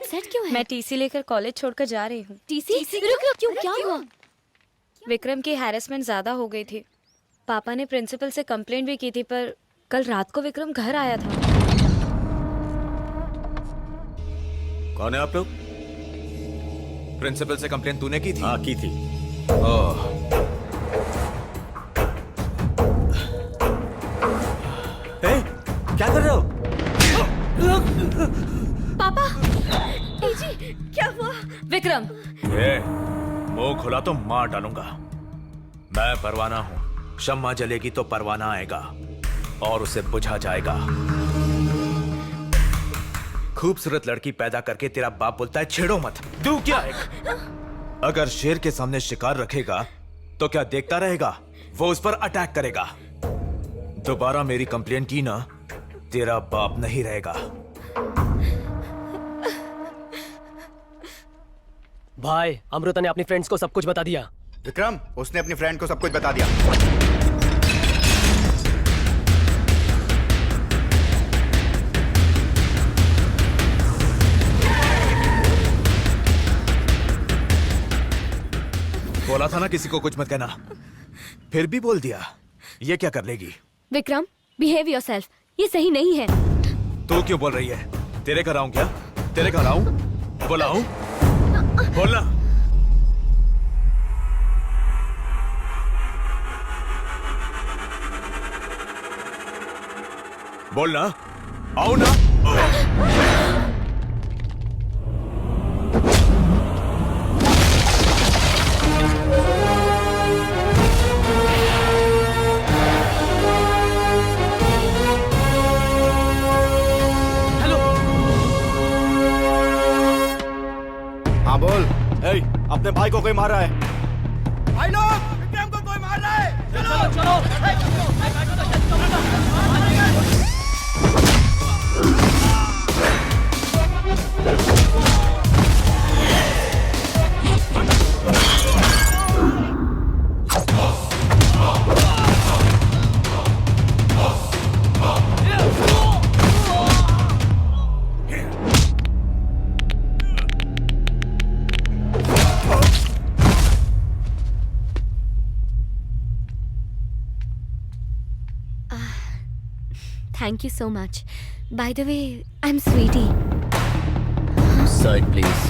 Upset क्यों है? मैं टीसी लेकर कॉलेज छोड़कर जा रही हूँ। टीसी? रुक क्यों, क्या हुआ? विक्रम की हैरेसमेंट ज्यादा हो गई थी। पापा ने प्रिंसिपल से कंप्लेंट भी की थी, पर कल रात को विक्रम घर आया था। कौन है आप लोग? प्रिंसिपल से कंप्लेंट तूने की थी? हाँ, की थी। ओह, ए, क्या कर रहे हो? पापा, जी क्या हुआ? विक्रम, ये मुंह खुला तो मार डालूंगा। मैं परवाना हूँ। शम्मा जलेगी तो परवाना आएगा और उसे बुझा जाएगा। खूबसूरत लड़की पैदा करके तेरा बाप बोलता है छेड़ो मत। तू क्या है? अगर शेर के सामने शिकार रखेगा तो क्या देखता रहेगा? वो उस पर अटैक करेगा। दोबारा मेरी कंप्लेंट की ना, तेरा बाप नहीं रहेगा। भाई, अमृता ने अपनी फ्रेंड्स को सब कुछ बता दिया। विक्रम, उसने अपनी फ्रेंड को सब कुछ बता दिया। बोला था ना किसी को कुछ मत कहना, फिर भी बोल दिया। ये क्या कर लेगी? विक्रम, बिहेव योरसेल्फ, ये सही नहीं है। तू क्यों बोल रही है? तेरे घर आऊं क्या? तेरे घर आऊं? बुलाऊं? बोलना। बोलना, आओ ना। हाँ बोल। अपने भाई को कोई मार रहा है। भाई लोग, विक्रम को कोई मार रहा है। चलो। Thank you so much. By the way, I'm Sweetie. Side, please.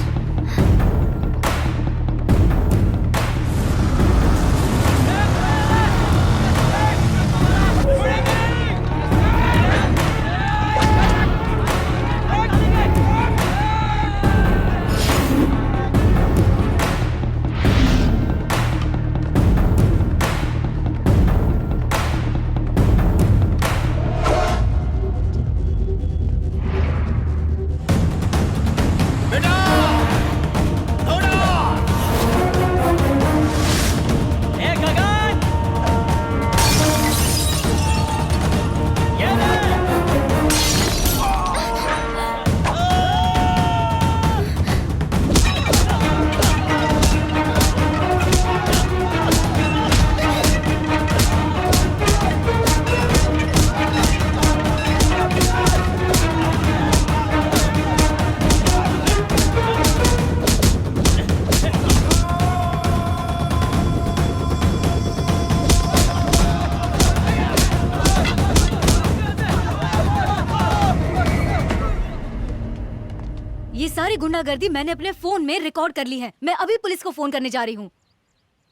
ये सारी गुंडागर्दी मैंने अपने फोन में रिकॉर्ड कर ली है। मैं अभी पुलिस को फोन करने जा रही हूँ।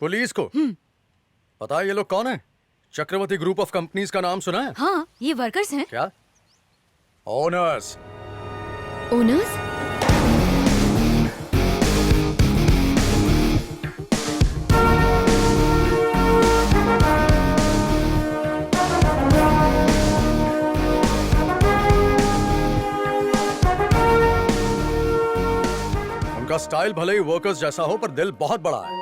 पुलिस को? पता है ये लोग कौन है? चक्रवर्ती ग्रुप ऑफ कंपनीज का नाम सुना है? हाँ, ये वर्कर्स हैं। क्या? ओनर्स। ओनर्स? उनका स्टाइल भले ही वर्कर्स जैसा हो, पर दिल बहुत बड़ा है।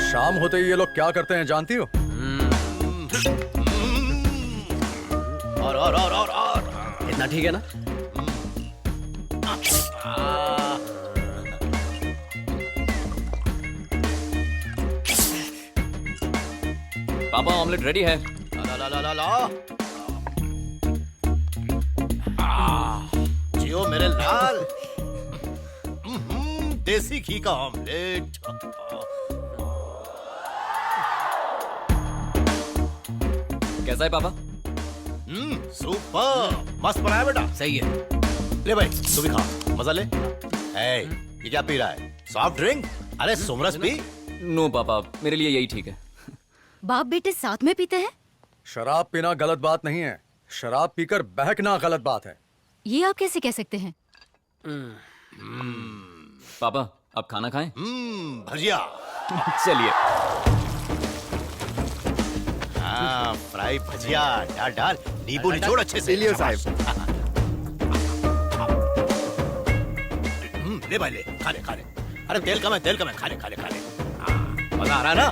शाम होते ही ये लोग क्या करते हैं जानती हो? और इतना ठीक है ना? पापा ऑमलेट रेडी है। ला ला ला ला ला। जियो मेरे लाल। देसी घी का ऑमलेट। कैसा है पापा? सुपर मस्त बनाया बेटा। सही है। ले भाई तू भी खा, मजा ले। ये क्या पी रहा है? Soft drink? अरे सोमरस पी। नो पापा, मेरे लिए यही ठीक है। बाप बेटे साथ में पीते हैं? शराब पीना गलत बात नहीं है, शराब पीकर बहकना गलत बात है। ये आप कैसे कह सकते हैं? पापा अब खाना खाएं? भजिया। चलिए। हाँ फ्राई भजिया डाल डाल, नींबू निचोड़ अच्छे से। लियो साहब। ले भाई ले, खा ले खा ले। अरे तेल कम है, खा ले खा ले खा ले। मजा आ रहा है ना?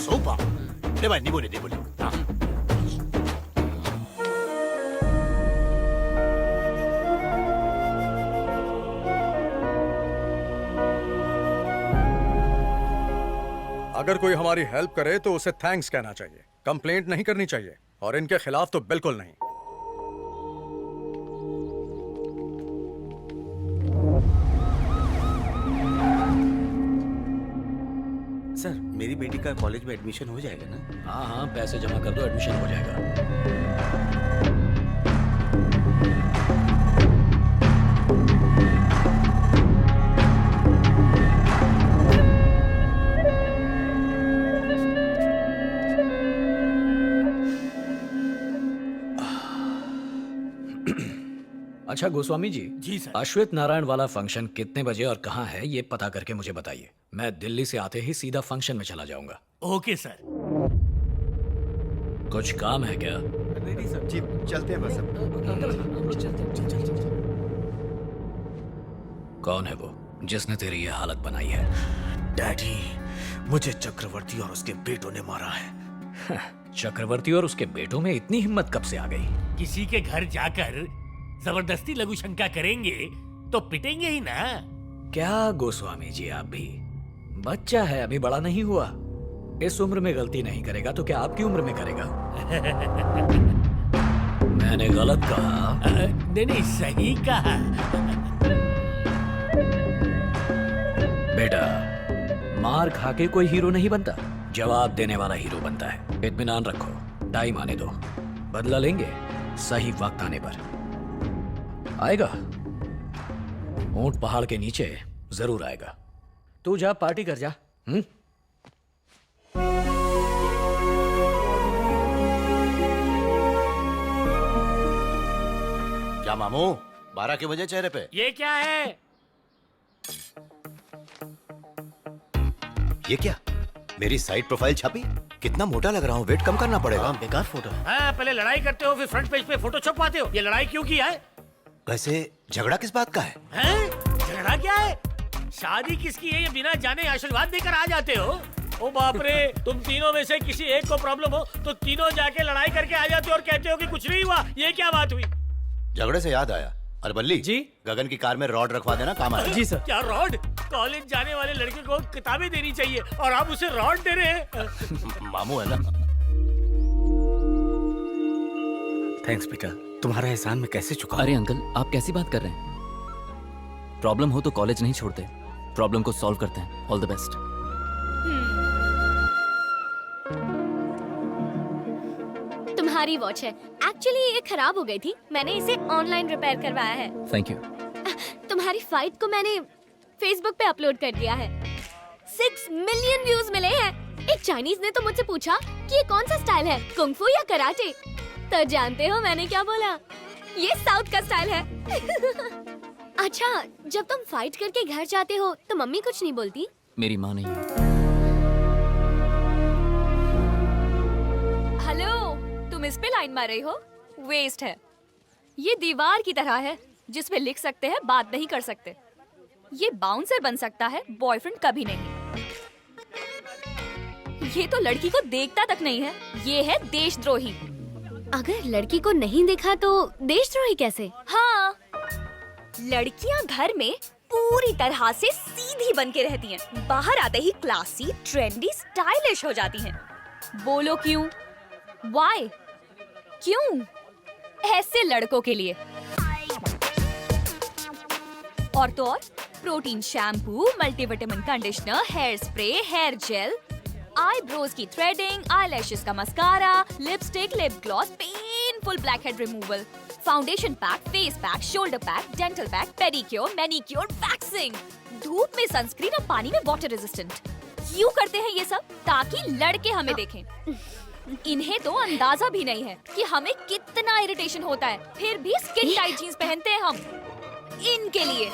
सुपर। ले भाई नींबू ले, नींबू ले। अगर कोई हमारी हेल्प करे तो उसे थैंक्स कहना चाहिए, कंप्लेंट नहीं करनी चाहिए, और इनके खिलाफ तो बिल्कुल नहीं। सर मेरी बेटी का कॉलेज में एडमिशन हो जाएगा ना? हाँ हाँ, पैसे जमा कर दो, एडमिशन हो जाएगा। अच्छा गोस्वामी जी सर, अश्वेत नारायण वाला फंक्शन कितने बजे और कहाँ है ये पता करके मुझे बताइए। मैं दिल्ली से आते ही सीधा फंक्शन में चला जाऊंगा। Okay sir. कुछ काम है क्या? नहीं सर जी, चलते हैं बस। कौन है वो जिसने तेरी ये हालत बनाई है? डैडी, मुझे चक्रवर्ती और उसके बेटों ने मारा है। चक्रवर्ती और उसके बेटों में इतनी हिम्मत कब से आ गई? किसी के घर जाकर जबरदस्ती लघु शंका करेंगे तो पिटेंगे ही ना। क्या गोस्वामी जी, आप भी बच्चा है, अभी बड़ा नहीं हुआ। इस उम्र में गलती नहीं करेगा तो क्या आपकी उम्र में करेगा? मैंने गलत कहा? नहीं सही कहा। बेटा, मार खा के कोई हीरो नहीं बनता, जवाब देने वाला हीरो बनता है। इत्मीनान रखो, टाइम आने दो, बदला लेंगे सही वक्त आने पर। आएगा, ऊंट पहाड़ के नीचे जरूर आएगा। तू जा पार्टी कर जा। क्या मामू 12 के बजे चेहरे पे? ये क्या है? ये क्या मेरी साइड प्रोफाइल छपी? कितना मोटा लग रहा हूँ, वेट कम करना पड़ेगा। बेकार फोटो है। हाँ, पहले लड़ाई करते हो फिर फ्रंट पेज पे फोटो छपवाते हो। ये लड़ाई क्यों की है? वैसे झगड़ा किस बात का है? हैं? झगड़ा क्या है? शादी किसकी है ये बिना जाने आशीर्वाद देकर आ जाते हो। ओ बाप रे, तुम तीनों में से किसी एक को प्रॉब्लम हो तो तीनों जाके लड़ाई करके आ जाते हो और कहते हो कि कुछ नहीं हुआ। ये क्या बात हुई? झगड़े से याद आया, अरबल्ली जी? गगन की कार में रॉड रखवा देना, काम आएगा। जी सर। क्या रॉड? कॉलेज जाने वाले लड़के को किताबें देनी चाहिए और आप उसे रॉड दे रहे हैं। मामू है ना। थैंक्स बेटा, तुम्हारा एहसान मैं कैसे चुकाऊं? अरे अंकल, आप कैसी बात कर रहे हैं? प्रॉब्लम हो तो कॉलेज नहीं छोड़ते, प्रॉब्लम को सॉल्व करते हैं। All the best. तुम्हारी वॉच है, एक्चुअली ये खराब हो गई थी, मैंने इसे ऑनलाइन रिपेयर करवाया है। Thank you. तुम्हारी फाइट को मैंने फेसबुक पे अपलोड कर दिया है, 6 मिलियन व्यूज मिले हैं। एक चाइनीज ने तो मुझसे पूछा कि ये कौन सा स्टाइल है, कुंग-फू या कराटे? तो जानते हो मैंने क्या बोला? ये साउथ का स्टाइल है। अच्छा, जब तुम फाइट करके घर जाते हो तो मम्मी कुछ नहीं बोलती? मेरी माँ नहीं है। हेलो, तुम इस पे लाइन मार रही हो? वेस्ट है। ये दीवार की तरह है जिस पे लिख सकते हैं, बात नहीं कर सकते। ये बाउंसर बन सकता है, बॉयफ्रेंड कभी नहीं। ये तो लड़की को देखता तक नहीं है, ये है देशद्रोही। अगर लड़की को नहीं देखा तो देशद्रोही कैसे? हाँ, लड़कियां घर में पूरी तरह से सीधी बन के रहती हैं। बाहर आते ही क्लासी, ट्रेंडी, स्टाइलिश हो जाती हैं। बोलो क्यों? Why? क्यों? ऐसे लड़कों के लिए। और तो और protein shampoo, multivitamin conditioner, hair spray, hair gel, eyebrows की थ्रेडिंग, आईलैशेस का mascara, lipstick, lip gloss, painful blackhead removal, foundation pack, face pack, shoulder pack, dental pack, pedicure, manicure, waxing, धूप में सनस्क्रीन और पानी में वाटर रेजिस्टेंट। क्यों करते हैं ये सब? ताकि लड़के हमें देखें। इन्हें तो अंदाजा भी नहीं है कि हमें कितना इरिटेशन होता है, फिर भी स्किन टाइट जीन्स पहनते हैं हम इनके लिए।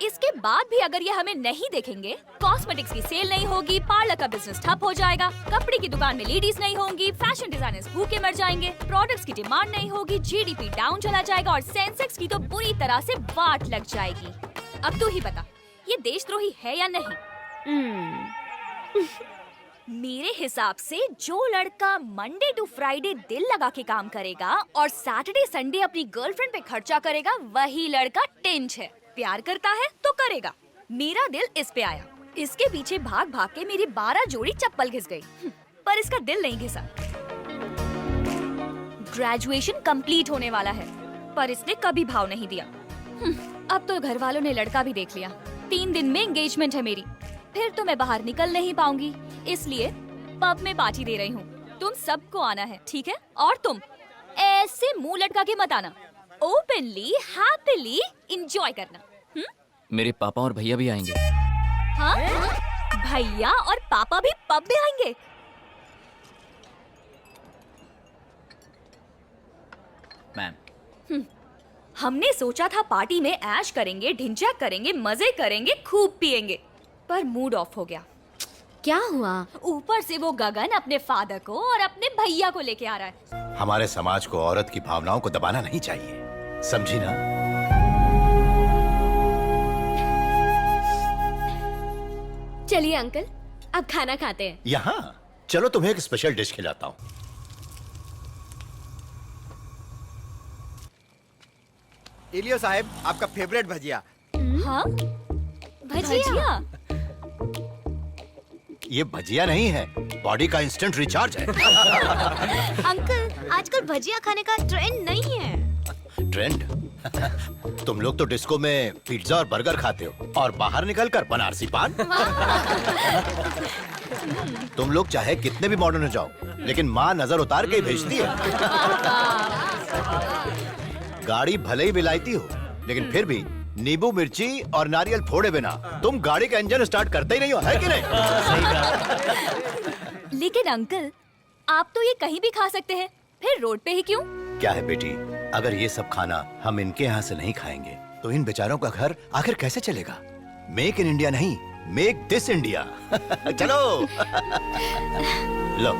इसके बाद भी अगर ये हमें नहीं देखेंगे, कॉस्मेटिक्स की सेल नहीं होगी, पार्लर का बिजनेस ठप हो जाएगा, कपड़े की दुकान में लेडीज नहीं होंगी, फैशन डिजाइनर्स भूखे मर जाएंगे, प्रोडक्ट्स की डिमांड नहीं होगी, जीडीपी डाउन चला जाएगा और सेंसेक्स की तो बुरी तरह से वाट लग जाएगी। अब तू ही बता, ये देशद्रोही है या नहीं? मेरे हिसाब से जो लड़का मंडे टू फ्राइडे दिल लगा के काम करेगा और सैटरडे संडे अपनी गर्लफ्रेंड पे खर्चा करेगा, वही लड़का टिंच है। प्यार करता है तो करेगा। मेरा दिल इस पे आया, इसके पीछे भाग भाग के मेरी 12 जोड़ी चप्पल घिस गई, पर इसका दिल नहीं घिसा। ग्रेजुएशन कंप्लीट होने वाला है, पर इसने कभी भाव नहीं दिया। अब तो घर वालों ने लड़का भी देख लिया। 3 दिन में एंगेजमेंट है मेरी, फिर तो मैं बाहर निकल नहीं पाऊंगी, इसलिए पब में पार्टी दे रही हूँ। तुम सबको आना है, ठीक है? और तुम ऐसे मुंह लटका के मत आना, ओपनली हैप्पीली एंजॉय करना। मेरे पापा और भैया भी आएंगे। हाँ? भैया और पापा भी पब में आएंगे? मैम, हमने सोचा था पार्टी में ऐश करेंगे, ढिंचैक करेंगे, मजे करेंगे, खूब पिएंगे, पर मूड ऑफ हो गया। क्या हुआ? ऊपर से वो गगन अपने फादर को और अपने भैया को लेके आ रहा है। हमारे समाज को औरत की भावनाओं को दबाना नहीं चाहिए, समझी ना? चलिए अंकल, अब खाना खाते हैं। यहाँ चलो, तुम्हें एक स्पेशल डिश खिलाता हूँ। इलियो साहब, आपका फेवरेट भजिया। हाँ? भजिया? ये भजिया नहीं है, बॉडी का इंस्टेंट रिचार्ज है। अंकल, आजकल भजिया खाने का ट्रेंड नहीं है। ट्रेंड? तुम लोग तो डिस्को में पिज्जा और बर्गर खाते हो और बाहर निकलकर बनारसी पान। तुम लोग चाहे कितने भी मॉडर्न हो जाओ, लेकिन माँ नजर उतार के ही भेजती है। गाड़ी भले ही विलायती हो, लेकिन फिर भी नींबू मिर्ची और नारियल फोड़े बिना तुम गाड़ी का इंजन स्टार्ट करते ही नहीं हो, है कि नहीं? लेकिन अंकल, आप तो ये कहीं भी खा सकते हैं, फिर रोड पे ही क्यों? क्या है बेटी, अगर ये सब खाना हम इनके यहाँ से नहीं खाएंगे तो इन बेचारों का घर आखिर कैसे चलेगा? मेक इन इंडिया नहीं, मेक दिस इंडिया। चलो। लो।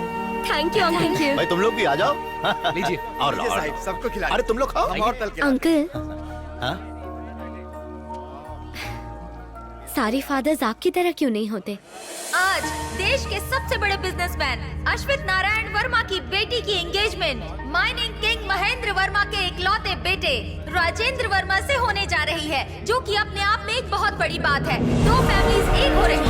Thank you uncle. भाई तुम लोग भी आ जाओ। लीजिए। और लो, और साहब, सबको खिलाइए। अरे तुम लोग खाओ। हम और तल के अंकल, हाँ? सारे फादर्स आपकी तरह क्यों नहीं होते? आज देश के सबसे बड़े बिजनेसमैन अश्वित नारायण वर्मा की बेटी की engagement mining king Mahendra Verma के इकलौते बेटे राजेंद्र वर्मा से होने जा रही है, जो कि अपने आप में एक बहुत बड़ी बात है। 2 फैमिलीज एक हो रही हैं।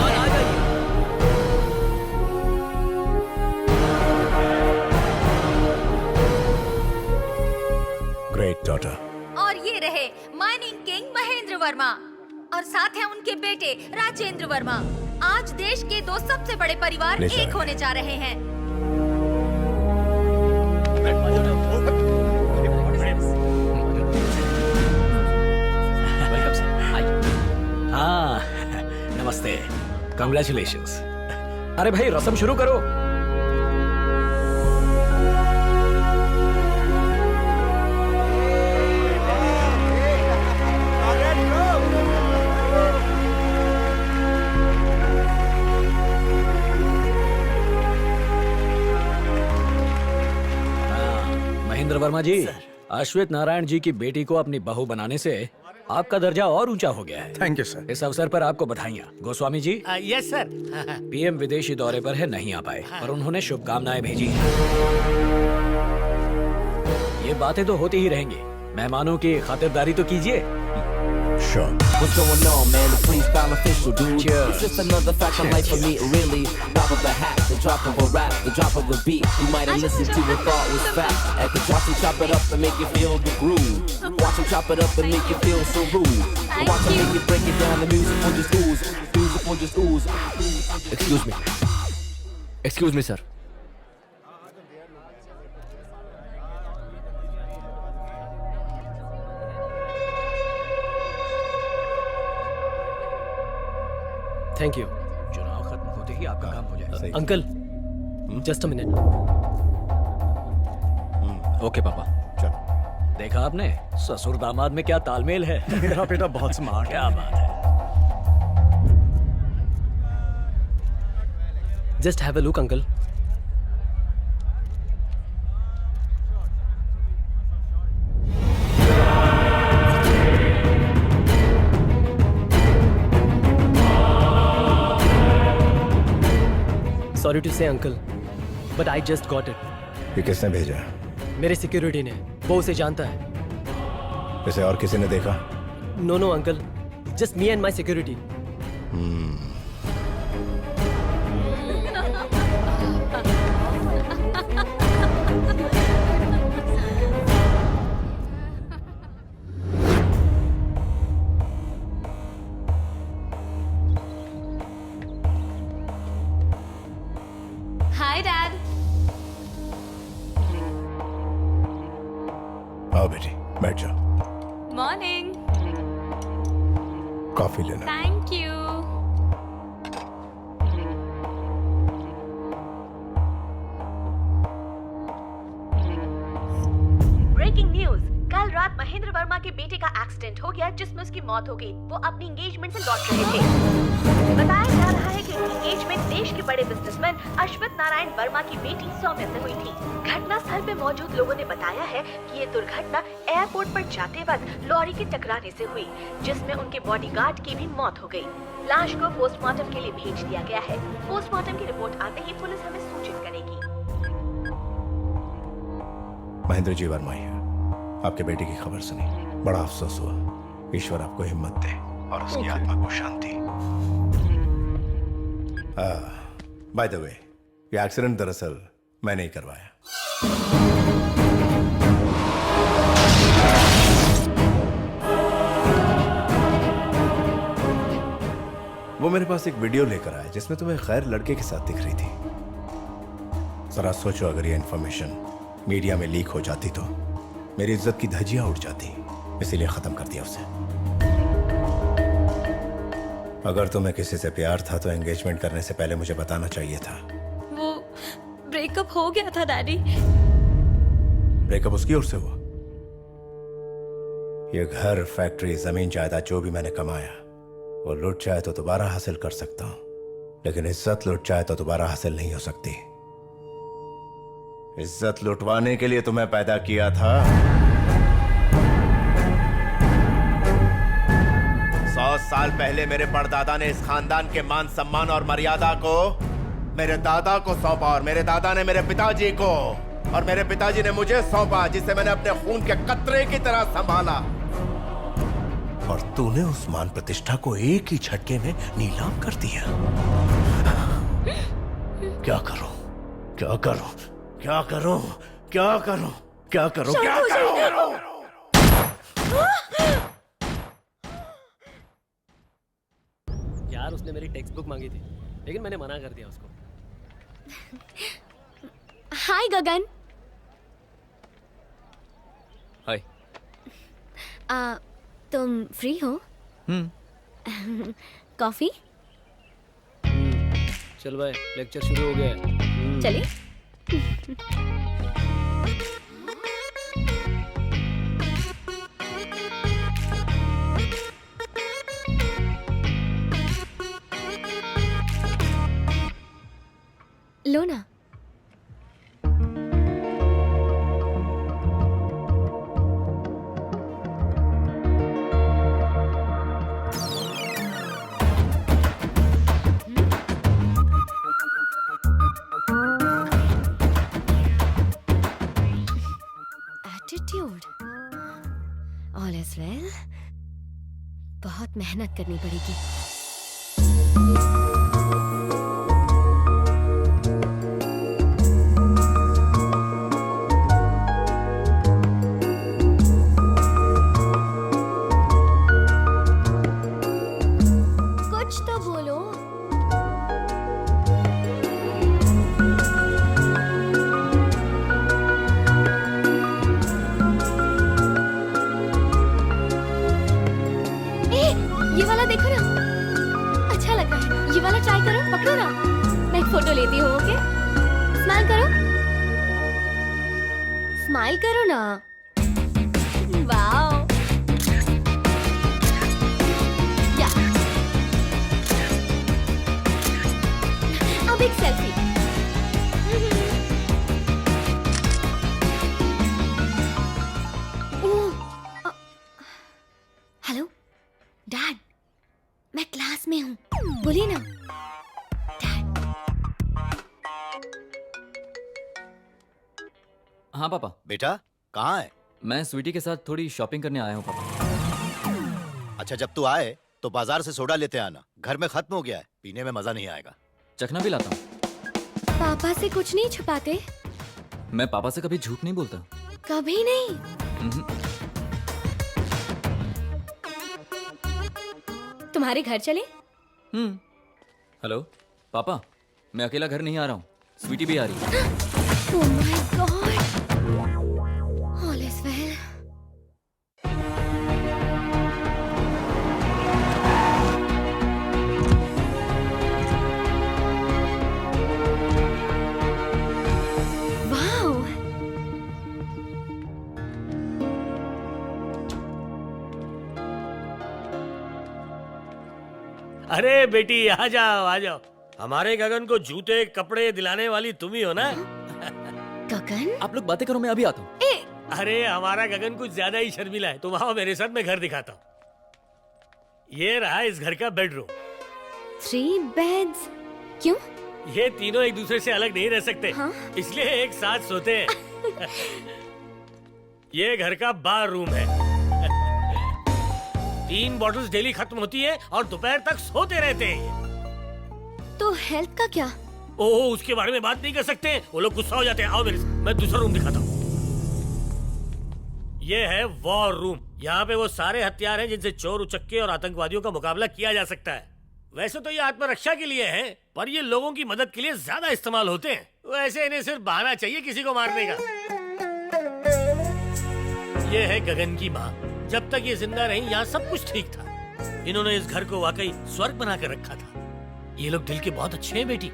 Great daughter. और ये रहे माइनिंग किंग महेंद्र वर्मा और साथ हैं उनके बेटे राजेंद्र वर्मा। आज देश के 2 सबसे बड़े परिवार एक होने जा रहे हैं। हाँ, नमस्ते, कंग्रेचुलेशंस। अरे भाई, रस्म शुरू करो। महेंद्र वर्मा जी, अश्वित नारायण जी की बेटी को अपनी बहू बनाने से आपका दर्जा और ऊंचा हो गया है। Thank you sir. इस अवसर पर आपको बधाइयाँ। Goswami ji, yes sir. PM विदेशी दौरे पर है, नहीं आ पाए, पर उन्होंने शुभकामनाएं भेजी। ये बातें तो होती ही रहेंगी, मेहमानों की खातिरदारी तो कीजिए। Sure. What's going on, man? The freestyle official, dude. Cheers. It's just another fact of life for me, really. Drop of a hat, the drop of a rap, the drop of a beat. You might have listened to and thought was fact. At the drop and chop it up and make you feel the groove. Watch them chop it up and make you feel so rude. Watch them make you break it down. The music will just ooze. Music will just ooze. Excuse me. Excuse me, sir. Thank you. चुनाव खत्म होते ही आपका काम हो जाएगा। Uncle, just a minute. Okay पापा। चलो। देखा आपने ससुर दामाद में क्या तालमेल है। मेरा बेटा बहुत स्मार्ट। क्या बात है। Just have a look, uncle. Sorry to say, uncle, but I just got it. ये किसने भेजा? मेरे सिक्योरिटी ने, वो उसे जानता है। इसे और किसी ने देखा? No, no, uncle. Just me and my security. Hi, Dad. आओ बेटी, बैठ जाओ। Morning. कॉफी लेना। Thank you. Breaking news. कल रात महेंद्र वर्मा के बेटे का एक्सीडेंट हो गया जिसमें उसकी मौत हो गई। वो अपनी एंगेजमेंट से लौट रहे थे। बताया जा रहा है कि उनकी एंगेजमेंट देश के बड़े बिजनेसमैन अश्वत्थ नारायण वर्मा की बेटी सौम्या से हुई थी। घटना स्थल पे मौजूद लोगों ने बताया है कि ये दुर्घटना एयरपोर्ट पर जाते वक्त लॉरी के टकराने से हुई, जिसमें उनके बॉडीगार्ड की भी मौत हो गई। लाश को पोस्टमार्टम के लिए भेज दिया गया है। पोस्टमार्टम की रिपोर्ट आते ही पुलिस हमें सूचित करेगी। महेंद्र जी वर्मा ही है। आपके बेटे की खबर सुनी, बड़ा अफसोस हुआ। ईश्वर आपको हिम्मत दे और उसकी आत्मा को शांति। बाय द वे, ये एक्सीडेंट दरअसल मैंने ही करवाया। वो मेरे पास एक वीडियो लेकर आया जिसमें तुम्हें खैर लड़के के साथ दिख रही थी। जरा सोचो, अगर ये इंफॉर्मेशन मीडिया में लीक हो जाती तो मेरी इज्जत की धज्जियां उड़ जाती, इसीलिए खत्म कर दिया उसे। अगर तुम्हें किसी से प्यार था तो एंगेजमेंट करने से पहले मुझे बताना चाहिए था। वो ब्रेकअप हो गया था डैडी। ब्रेकअप उसकी ओर से हुआ? ये घर, फैक्ट्री, जमीन, जायदाद जो भी मैंने कमाया वो लुट जाए तो दोबारा हासिल कर सकता हूं, लेकिन इज्जत लुट जाए तो दोबारा हासिल नहीं हो सकती। इज्जत लुटवाने के लिए तुम्हें पैदा किया था। 100 साल पहले मेरे परदादा ने इस खानदान के मान सम्मान और मर्यादा को मेरे दादा को सौंपा, और मेरे दादा ने मेरे पिताजी को, और मेरे पिताजी ने मुझे सौंपा, जिसे मैंने अपने खून के कतरे की तरह संभाला। और तूने उस मान प्रतिष्ठा को एक ही झटके में नीलाम कर दिया। क्या करूं, क्या करूं, क्या करूं, क्या करूं, क्या करूं, क्या करूं? यार, उसने मेरी टेक्स्ट बुक मांगी थी, लेकिन मैंने मना कर दिया उसको। हाय गगन। हाय। तुम फ्री हो? कॉफी? चल भाई, लेक्चर शुरू हो गया है। चलिए। लो ना। Attitude. All is well. बहुत मेहनत करनी पड़ेगी। कुछ तो बोलो। ये वाला देखो ना, अच्छा लग रहा है। ये वाला ट्राई करो, पकड़ो ना। मैं एक फोटो लेती हूँ, ओके? स्माइल करो, स्माइल करो ना। वाओ, या अब एक सेल्फी। हेलो डैड, मैं क्लास में हूँ, बोलिए ना। हाँ पापा। बेटा कहाँ है? मैं स्वीटी के साथ थोड़ी शॉपिंग करने आया हूँ पापा। अच्छा, जब तू आए तो बाजार से सोडा लेते आना, घर में खत्म हो गया है, पीने में मजा नहीं आएगा। चखना भी लाता हूँ। पापा से कुछ नहीं छुपाते? मैं पापा से कभी झूठ नहीं बोलता। कभी नहीं। तुम्हारे घर चले? हेलो पापा, मैं अकेला घर नहीं आ रहा हूँ, स्वीटी भी आ रही है। Oh my God! All is well. Wow! अरे बेटी आ जाओ आ जाओ। हमारे गगन को जूते कपड़े दिलाने वाली तुम ही हो ना? गगन? आप लोग बातें करो, मैं अभी आता हूँ। अरे हमारा गगन कुछ ज्यादा ही शर्मिला है। तुम आओ मेरे साथ, मैं घर दिखाता हूँ। ये रहा इस घर का बेडरूम। 3 beds? क्यों? ये तीनों एक दूसरे से अलग नहीं रह सकते, हाँ? इसलिए एक साथ सोते हैं। ये घर का बार रूम है। 3 बॉटल्स डेली खत्म होती है और दोपहर तक सोते रहते हैं। तो हेल्थ का क्या? ओह, उसके बारे में बात नहीं कर सकते, वो लोग गुस्सा हो जाते हैं। आओ मेरे साथ, मैं दूसरा रूम दिखाता हूँ। ये है वॉर रूम। यहाँ पे वो सारे हथियार हैं जिनसे चोर उचक्के और आतंकवादियों का मुकाबला किया जा सकता है। वैसे तो ये आत्मरक्षा के लिए है, पर ये लोगों की मदद के लिए ज्यादा इस्तेमाल होते हैं। वैसे इन्हें सिर्फ बहाना चाहिए किसी को मारने का। ये है गगन की माँ। जब तक ये जिंदा रही यहाँ सब कुछ ठीक था। इन्होंने इस घर को वाकई स्वर्ग बना कर रखा था। ये लोग दिल के बहुत अच्छे हैं बेटी।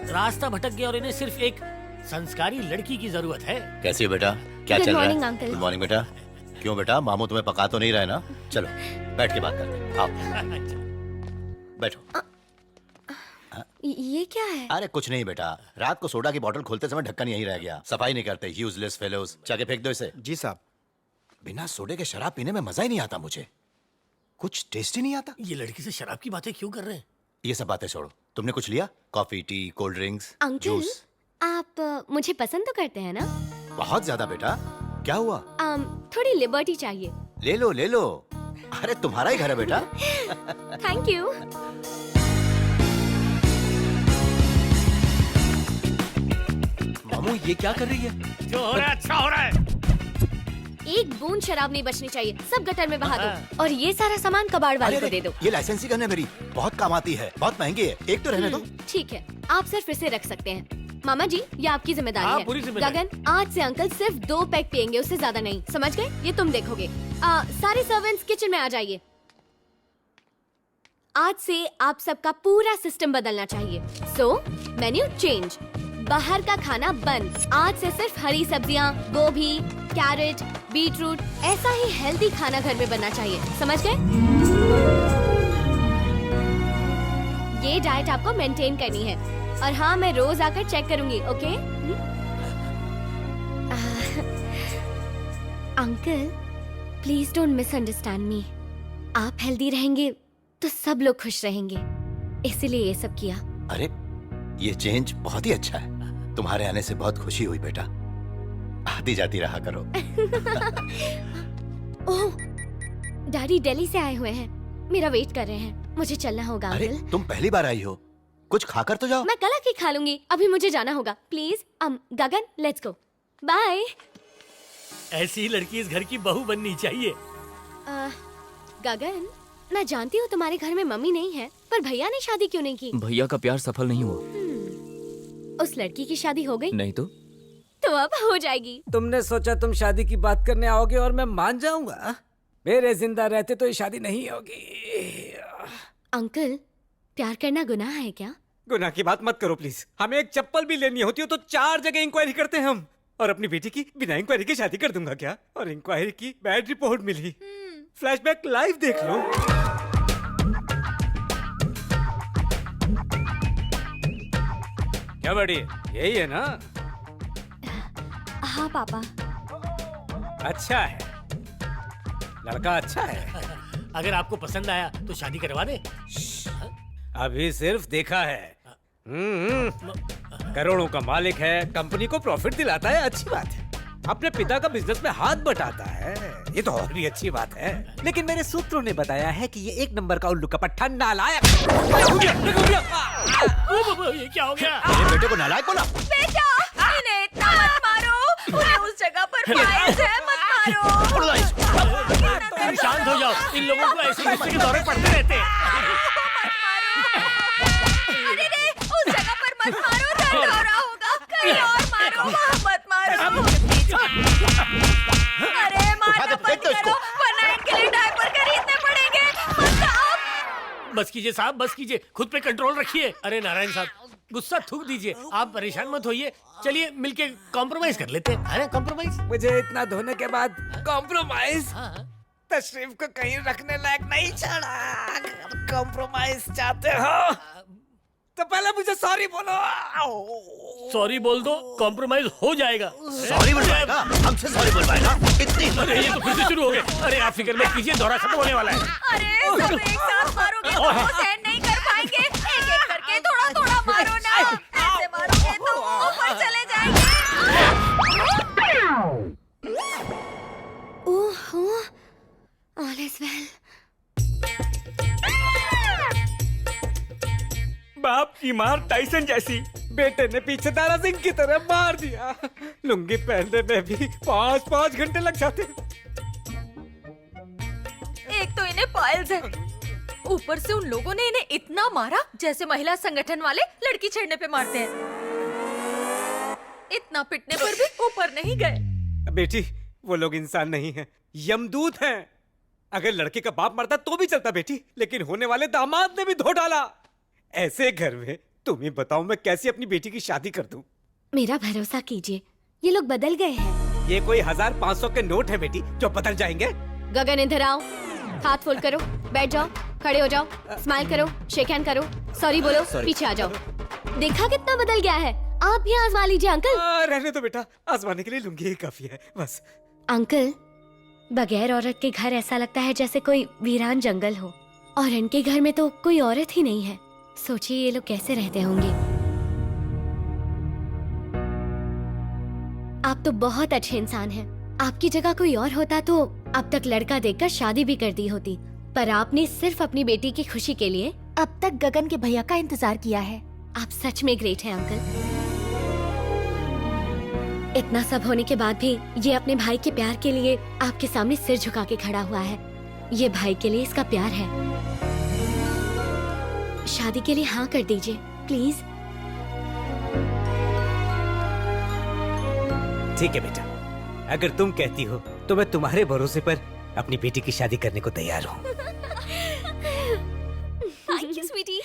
रास्ता भटक गया और इन्हें सिर्फ एक संस्कारी लड़की की जरूरत है। कैसी है बेटा? क्या Good चल रहा morning, है? uncle. गुड मॉर्निंग बेटा। क्यों बेटा, मामू तुम्हें पका तो नहीं रहे ना? चलो बैठ के बात करते हैं। आओ बैठो। ये क्या है? अरे कुछ नहीं बेटा, रात को सोडा की बोतल खोलते समय ढक्कन यहीं रह गया। सफाई नहीं करते, यूजलेस फेलोज। जाके फेंक दो इसे। जी साहब। बिना सोडे के शराब पीने में मजा ही नहीं आता मुझे, कुछ टेस्ट ही नहीं आता। ये लड़की से शराब की बातें क्यों कर रहे हैं? ये सब बातें छोड़ो, तुमने कुछ लिया? Coffee, T, cold drinks, uncle, juice? आप मुझे पसंद तो करते हैं ना? बहुत ज्यादा बेटा। क्या हुआ? थोड़ी लिबर्टी चाहिए। ले लो ले लो। अरे तुम्हारा ही घर है बेटा। Thank you. मामू ये क्या कर रही है? जो हो रहा है अच्छा हो रहा है। एक बूंद शराब नहीं बचनी चाहिए, सब गटर में बहा दो। और ये सारा सामान कबाड़ वाले को दे दो। ये लाइसेंसी गन है मेरी, बहुत काम आती है, बहुत महंगी है। एक तो रहने दो। ठीक है, आप सिर्फ इसे रख सकते हैं। मामा जी, ये आपकी जिम्मेदारी है। पूरी जिम्मेदारी। गगन, आज से अंकल सिर्फ 2 पैक पियेंगे, उससे ज्यादा नहीं। समझ गए? ये तुम देखोगे। सारे सर्वेंट्स किचन में आ जाइए। आज से आप सबका पूरा सिस्टम बदलना चाहिए। सो मेन्यू चेंज। बाहर का खाना बंद। आज से सिर्फ हरी सब्जियां, गोभी, कैरेट, बीटरूट, ऐसा ही हेल्दी खाना घर में बनना चाहिए। समझ गए? ये डाइट आपको मेंटेन करनी है। और हाँ, मैं रोज आकर चेक करूंगी, okay? Uncle, please don't misunderstand मी। आप हेल्दी रहेंगे तो सब लोग खुश रहेंगे, इसीलिए ये सब किया। अरे ये चेंज बहुत ही अच्छा है। तुम्हारे आने से बहुत खुशी हुई बेटा। आती जाती रहा करो। ओह, डैडी दिल्ली से आए हुए हैं। मेरा वेट कर रहे हैं, मुझे चलना होगा अरे अंकल। तुम पहली बार आई हो, कुछ खाकर तो जाओ। मैं कल आके खा लूंगी, अभी मुझे जाना होगा। Please Gagan, let's go. Bye. ऐसी ही लड़की इस घर की बहू बननी चाहिए। गगन, मैं जानती हूँ तुम्हारे घर में मम्मी नहीं है, पर भैया ने शादी क्यों नहीं की? भैया का प्यार सफल नहीं हुआ। उस लड़की की शादी हो गई? नहीं तो अब हो जाएगी। तुमने सोचा तुम शादी की बात करने आओगे और मैं मान जाऊंगा? मेरे जिंदा रहते तो ये शादी नहीं होगी। अंकल, प्यार करना गुनाह है क्या? गुनाह की बात मत करो प्लीज। हमें एक चप्पल भी लेनी होती हो तो 4 जगह इंक्वायरी करते हैं हम। और अपनी बेटी की बिना इंक्वायरी के शादी कर दूंगा क्या? और इंक्वायरी की बैड रिपोर्ट मिली। फ्लैशबैक लाइव देख लो। क्या बड़ी, यही है ना? हाँ पापा। अच्छा है, लड़का अच्छा है। अगर आपको पसंद आया तो शादी करवा दे। अभी सिर्फ देखा है। करोड़ों का मालिक है, कंपनी को प्रॉफिट दिलाता है, अच्छी बात है। अपने पिता का बिजनेस में हाथ बटाता है, ये तो और भी अच्छी बात है। लेकिन मेरे सूत्रों ने बताया है कि ये 1 नंबर का उल्लू का पट्टा नालायक। ये क्या हो गया? मेरे बेटे को नालायक बोला। बेटा, इन्हें इतना मत मारो, उन्हें उस जगह पर फाइल्स है, मत मारो। तुम शांत हो जाओ, इन लोगों को ऐसे गुस्से के दौरे पड़ते रहते हैं। अरे रे, उस जगह पर मत मारो, दर्द हो रहा होगा, कहीं और मारो, वहाँ मत मारो। अरे मारना बंद करो, वरना इनके लिए डायपर खरीदने पड़ेंगे। मत आओ। बस कीजिए साहब, बस कीजिए, खुद पे कंट्रोल रखिए। अरे नारायण साहब, गुस्सा थूक दीजिए, आप परेशान मत होइए। चलिए मिलके कॉम्प्रोमाइज कर लेते हैं। अरे कॉम्प्रोमाइज? मुझे इतना धोने के बाद कॉम्प्रोमाइज? तशरीफ को कहीं रखने लायक नहीं छोड़ा। कॉम्प्रोमाइज चाहते हो तो पहले मुझे सॉरी बोलो। सॉरी बोल दो, कॉम्प्रोमाइज हो जाएगा। सॉरी बोलवाएगा? हमसे सॉरी बोलवाएगा? इतनी अरे ये तो फिर से शुरू हो गए। अरे आप फिक्र मत कीजिए, दौरा खत्म होने वाला है। अरे सब एक साथ मारोगे तो वो सहन नहीं कर पाएंगे। एक एक करके थोड़ा थोड़ा मारो ना, ऐसे मारोगे तो ऊपर चले जाएंगे। ओहो, ऑल इज वेल। बाप की मार टाइसन जैसी, बेटे ने पीछे दारा सिंह की तरह मार दिया। लुंगी पहनने में भी 5-5 घंटे लग जाते। एक तो इन्हें पाइल्स है, ऊपर से उन लोगों ने इन्हें इतना मारा जैसे महिला संगठन वाले लड़की छेड़ने पे मारते हैं। इतना पिटने पर भी ऊपर नहीं गए। बेटी, वो लोग इंसान नहीं हैं, यमदूत हैं। अगर लड़के का बाप मरता तो भी चलता बेटी, लेकिन होने वाले दामाद ने भी धो डाला। ऐसे घर में तुम ही बताओ मैं कैसे अपनी बेटी की शादी कर दूं? मेरा भरोसा कीजिए, ये लोग बदल गए हैं। ये कोई 1000-500 के नोट है बेटी जो बदल जाएंगे। गगन, इधर आओ, हाथ फोल्ड करो, बैठ जाओ, खड़े हो जाओ, स्माइल करो, शेक हैंड करो, सॉरी बोलो, पीछे आ जाओ। देखा कितना बदल गया है? आप भी आजमा लीजिए अंकल। रहने दो बेटा, आजमाने के लिए लुंगी ही काफी है बस। अंकल, बगैर औरत के घर ऐसा लगता है जैसे कोई वीरान जंगल हो, और इनके घर में तो कोई औरत ही नहीं है। सोचिए ये लोग कैसे रहते होंगे। आप तो बहुत अच्छे इंसान हैं। आपकी जगह कोई और होता तो अब तक लड़का देखकर शादी भी कर दी होती, पर आपने सिर्फ अपनी बेटी की खुशी के लिए अब तक गगन के भैया का इंतजार किया है। आप सच में ग्रेट हैं अंकल। इतना सब होने के बाद भी ये अपने भाई के प्यार के लिए आपके सामने सिर झुका के खड़ा हुआ है। ये भाई के लिए इसका प्यार है। शादी के लिए हाँ कर दीजिए प्लीज। ठीक है बेटा, अगर तुम कहती हो तो मैं तुम्हारे भरोसे पर अपनी बेटी की शादी करने को तैयार हूँ। Thank you sweetie.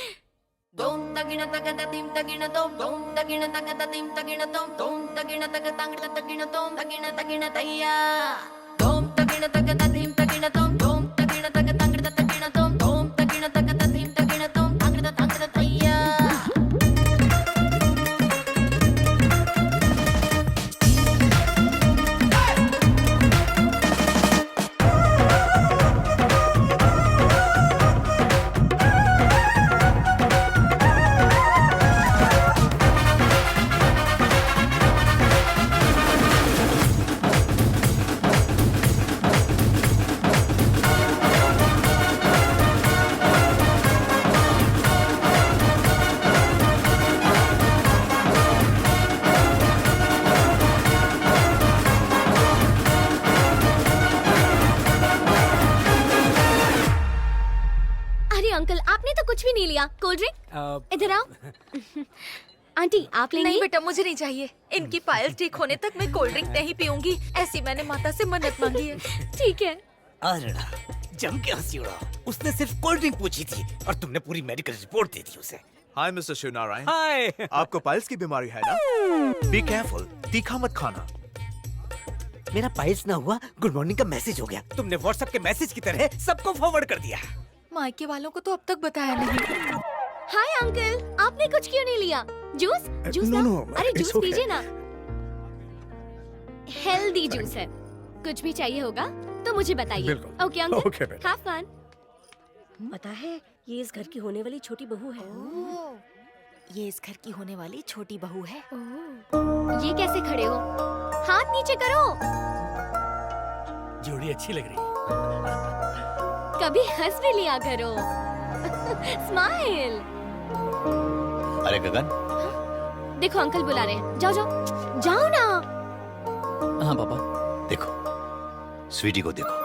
Dom tagina tagada tim tagina dom tagina tagada tim tagina dom tagina tagada tagina dom tagina taya dom tagina tagada tim tagina dom tagina tagada tagina dom tagina tagada tim tagina dom tagina taya uncle, आपने तो कुछ भी नहीं लिया। Cold drink इधर आओ। Aunty आप लेंगी? नहीं बेटा, मुझे नहीं चाहिए। इनकी पायल ठीक होने तक मैं कोल्ड ड्रिंक नहीं पीऊंगी। ऐसी मैंने माता से मन्नत मांगी है। ठीक है। अरे जम के हंसी उड़ा। उसने सिर्फ कोल्ड ड्रिंक पूछी थी और तुमने पूरी मेडिकल रिपोर्ट दे दी उसे। Hi mister Shivnarayan. हाय। आपको पाइल्स की बीमारी है ना? बी केयरफुल, तीखा मत खाना। मेरा पाइल्स ना हुआ, गुड मॉर्निंग का मैसेज हो गया। तुमने व्हाट्सएप के मैसेज की तरह सबको फॉरवर्ड कर दिया। मायके वालों को तो अब तक बताया नहीं। हाय अंकल, आपने कुछ क्यों नहीं लिया? जूस? जूस नो, ना? नो, अरे it's जूस okay. पीजिए ना। हेल्दी जूस है। कुछ भी चाहिए होगा तो मुझे बताइए। बिल्कुल। ओके अंकल, Okay, बेटा। Have fun. पता है ये इस घर की होने वाली छोटी बहू है। ये इस घर की होने वाली छोटी बहू है। ये कैसे खड़े हो? हाथ नीचे करो। जोड़ी अच्छी लग रही है। कभी हंस भी लिया करो। स्माइल। अरे गगन, देखो अंकल बुला रहे हैं। जाओ जाओ जाओ ना। हाँ पापा। देखो स्वीटी को देखो।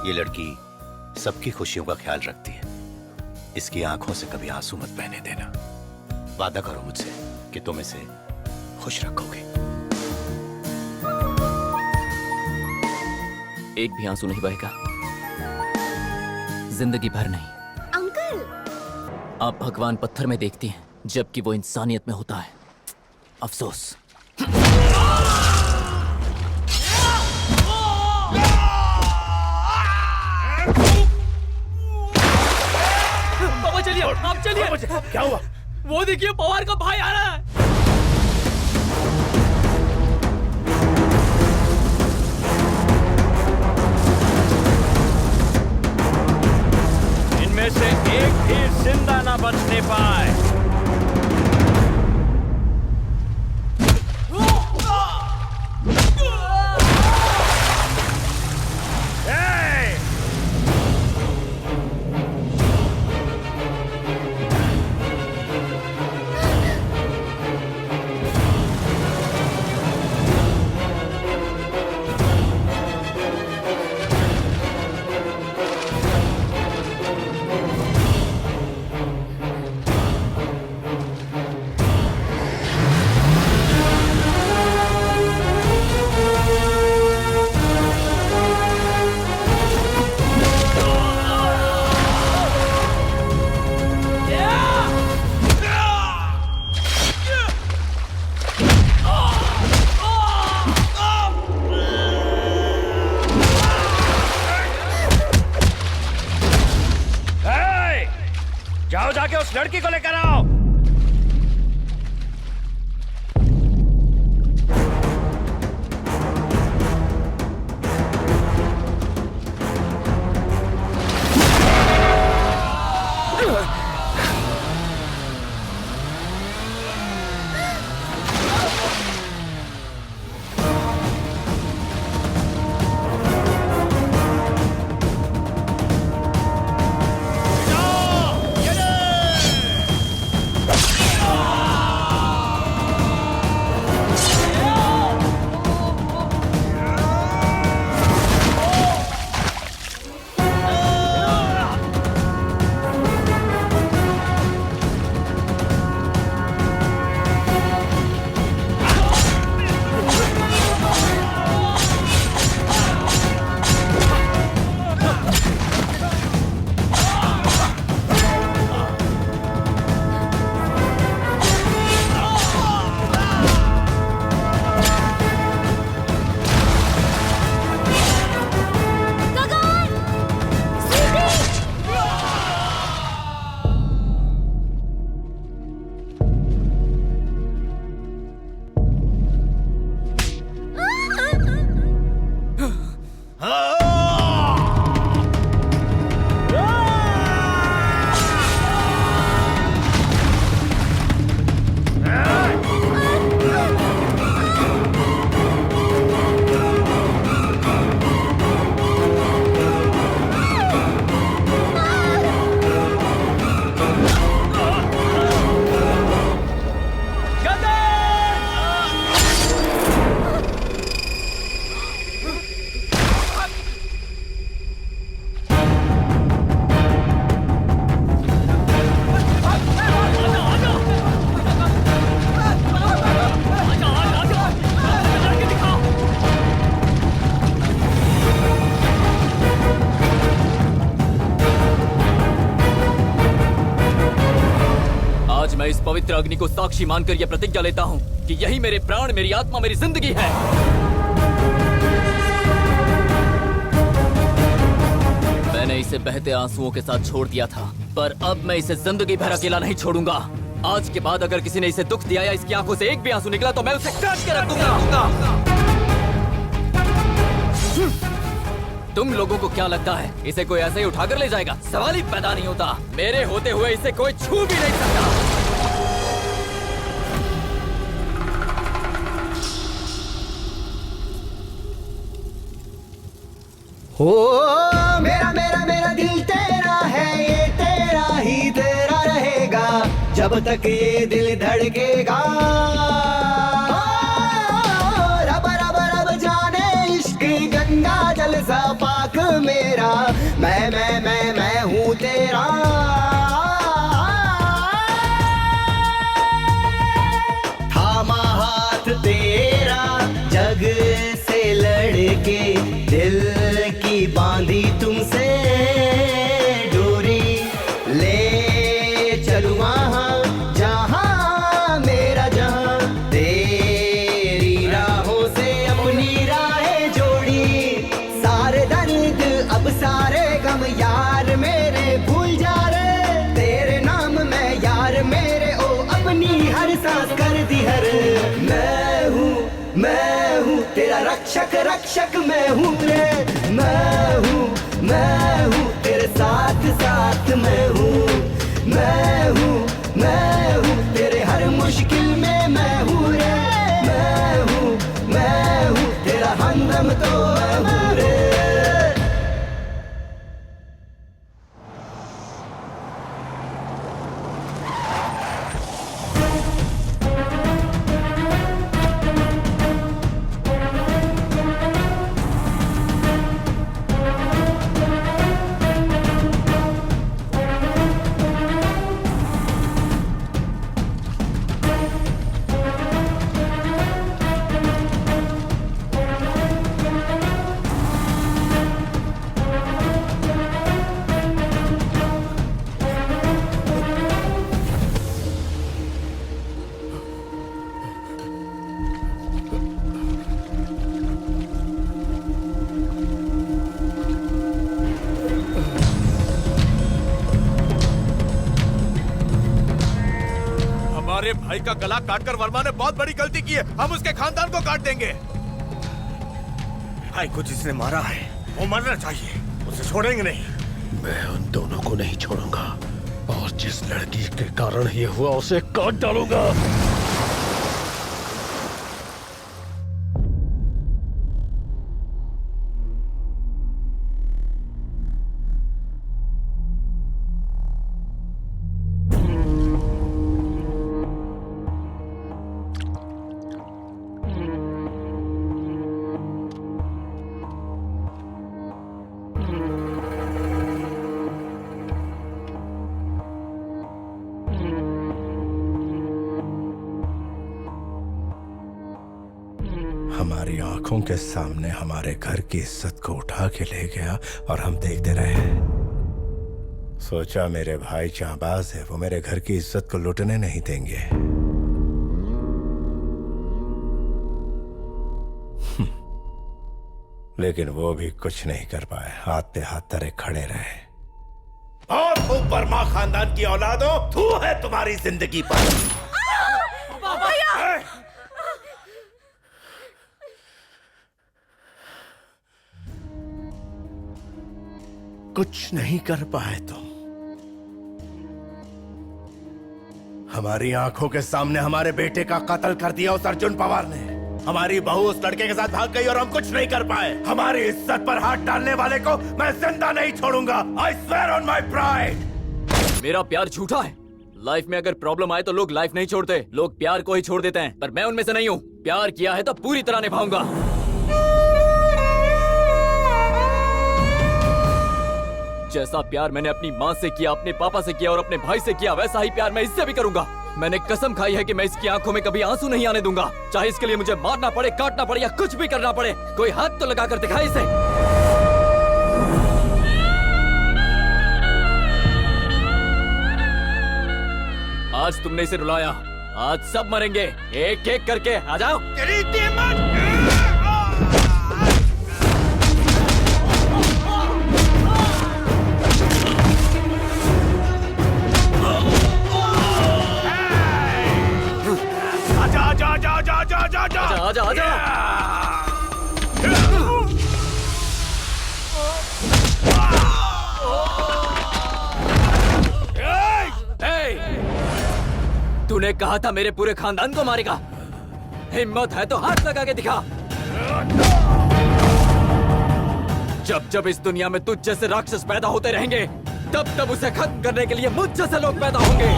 ये लड़की सबकी खुशियों का ख्याल रखती है। इसकी आंखों से कभी आंसू मत बहने देना। वादा करो मुझसे कि तुम इसे खुश रखोगे। एक भी आंसू नहीं बहेगा, जिंदगी भर नहीं। अंकल आप भगवान पत्थर में देखती हैं, जबकि वो इंसानियत में होता है। अफसोस। पापा चलिए, आप चलिए। क्या हुआ? वो देखिए, पवार का भाई आ रहा है। इनमें से एक भी जिंदा ना बचने पाए। जाओ जाके उस लड़की को लेकर आओ। पवित्र अग्नि को साक्षी मानकर यह प्रतिज्ञा लेता हूँ कि यही मेरे प्राण, मेरी आत्मा, मेरी जिंदगी है। मैंने इसे बहते आंसुओं के साथ छोड़ दिया था, पर अब मैं इसे जिंदगी भर अकेला नहीं छोड़ूंगा। आज के बाद अगर किसी ने इसे दुख दिया या इसकी आंखों से एक भी आंसू निकला तो मैं उसे काट के रख दूंगा। तुम लोगों को क्या लगता है इसे कोई ऐसे ही उठाकर ले जाएगा? सवाल ही पैदा नहीं होता। मेरे होते हुए इसे कोई छू भी नहीं सकता। हो मेरा मेरा मेरा दिल तेरा है, ये तेरा ही तेरा रहेगा जब तक ये दिल धड़केगा। रब रब रब जाने इश्क गंगा जल सा पाक मेरा, मैं हूँ तेरा। थामा हाथ तेरा जग से लड़के, दिल की बांधी तुमसे डोरी, ले चलूं वहाँ जहाँ मेरा जहाँ, तेरी राहों से अपनी राहें जोड़ी। सारे दर्द अब सारे गम यार मेरे भूल जा रे, तेरे नाम मैं यार मेरे ओ अपनी हर सांस कर दी हर। मैं हूँ तेरा रक्षक रक्षक मैं हूँ रे, मैं हूँ तेरे साथ साथ मैं हूँ तेरे हर मुश्किल में मैं हूँ रे, मैं हूँ तेरा हमदम तो मैं हूँ रे। हमारे भाई का गला काटकर वर्मा ने बहुत बड़ी गलती की है, हम उसके खानदान को काट देंगे। भाई को जिसने मारा है वो मरना चाहिए, उसे छोड़ेंगे नहीं। मैं उन दोनों को नहीं छोड़ूंगा और जिस लड़की के कारण ये हुआ उसे काट डालूंगा। हमारी आंखों के सामने हमारे घर की इज्जत को उठा के ले गया और हम देखते रहे। सोचा मेरे भाई जांबाज है, वो मेरे घर की इज्जत को लुटने नहीं देंगे। लेकिन वो भी कुछ नहीं कर पाए, हाथ पे हाथ धरे खड़े रहे। और तुम वर्मा खानदान की औलाद हो, तू है तुम्हारी जिंदगी पर। कुछ नहीं कर पाए तुम। हमारी आंखों के सामने हमारे बेटे का कत्ल कर दिया उस अर्जुन पवार ने। हमारी बहू उस लड़के के साथ भाग गई और हम कुछ नहीं कर पाए। हमारी इज्जत पर हाथ डालने वाले को मैं जिंदा नहीं छोड़ूंगा। I swear on my pride। मेरा प्यार झूठा है। लाइफ में अगर प्रॉब्लम आए तो लोग लाइफ नहीं छोड़ते, लोग प्यार को ही छोड़ देते हैं, पर मैं उनमें से नहीं हूँ। प्यार किया है तो पूरी तरह निभाऊंगा। जैसा प्यार मैंने अपनी माँ से किया, अपने पापा से किया और अपने भाई से किया, वैसा ही प्यार मैं इससे भी करूंगा। मैंने कसम खाई है कि मैं इसकी आंखों में कभी आंसू नहीं आने दूंगा, चाहे इसके लिए मुझे मारना पड़े, काटना पड़े या कुछ भी करना पड़े। कोई हाथ तो लगा कर दिखाए इसे। आज तुमने इसे रुलाया, आज सब मरेंगे एक एक करके। आ जाओ। आजा आजा आजा आजा आजा आजा आजा आजा आजा। तूने कहा था मेरे पूरे खानदान को मारेगा। हिम्मत है तो हाथ लगा के दिखा। जब जब इस दुनिया में तुझ जैसे राक्षस पैदा होते रहेंगे, तब तब उसे खत्म करने के लिए मुझ जैसे लोग पैदा होंगे।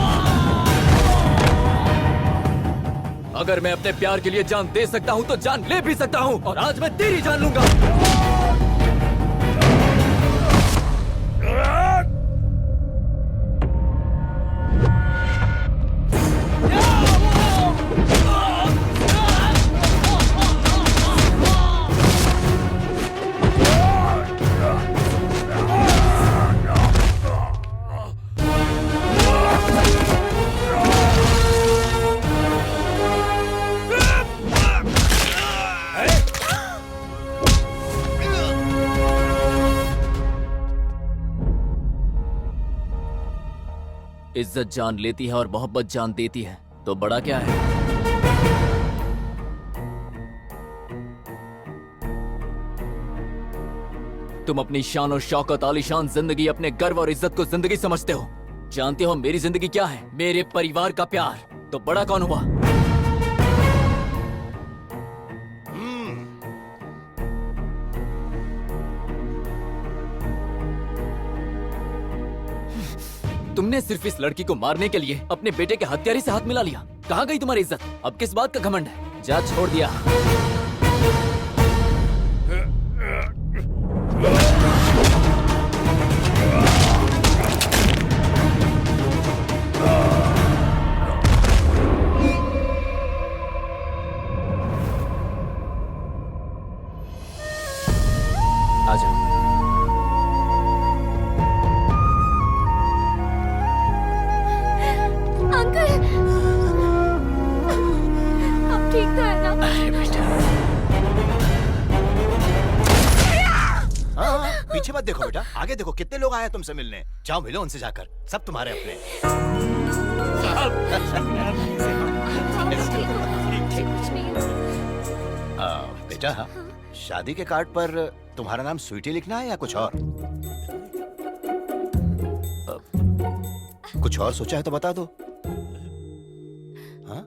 अगर मैं अपने प्यार के लिए जान दे सकता हूं तो जान ले भी सकता हूं, और आज मैं तेरी जान लूंगा। इज्जत जान लेती है और मोहब्बत जान देती है, तो बड़ा क्या है। तुम अपनी शान और शौकत, आलीशान जिंदगी, अपने गर्व और इज्जत को जिंदगी समझते हो। जानते हो मेरी जिंदगी क्या है? मेरे परिवार का प्यार। तो बड़ा कौन हुआ? तुमने सिर्फ इस लड़की को मारने के लिए अपने बेटे के हत्यारे से हाथ मिला लिया। कहाँ गई तुम्हारी इज्जत? अब किस बात का घमंड है? जा, छोड़ दिया। आजा। अंकल, अब ठीक तो है ना? अरे बेटा, हाँ, पीछे मत देखो बेटा, आगे देखो। कितने लोग आए हैं तुमसे मिलने। जाओ मिलो उनसे जाकर, सब तुम्हारे अपने। बेटा, शादी के कार्ड पर तुम्हारा नाम स्वीटी लिखना है या कुछ और? कुछ और सोचा है तो बता दो। हाँ?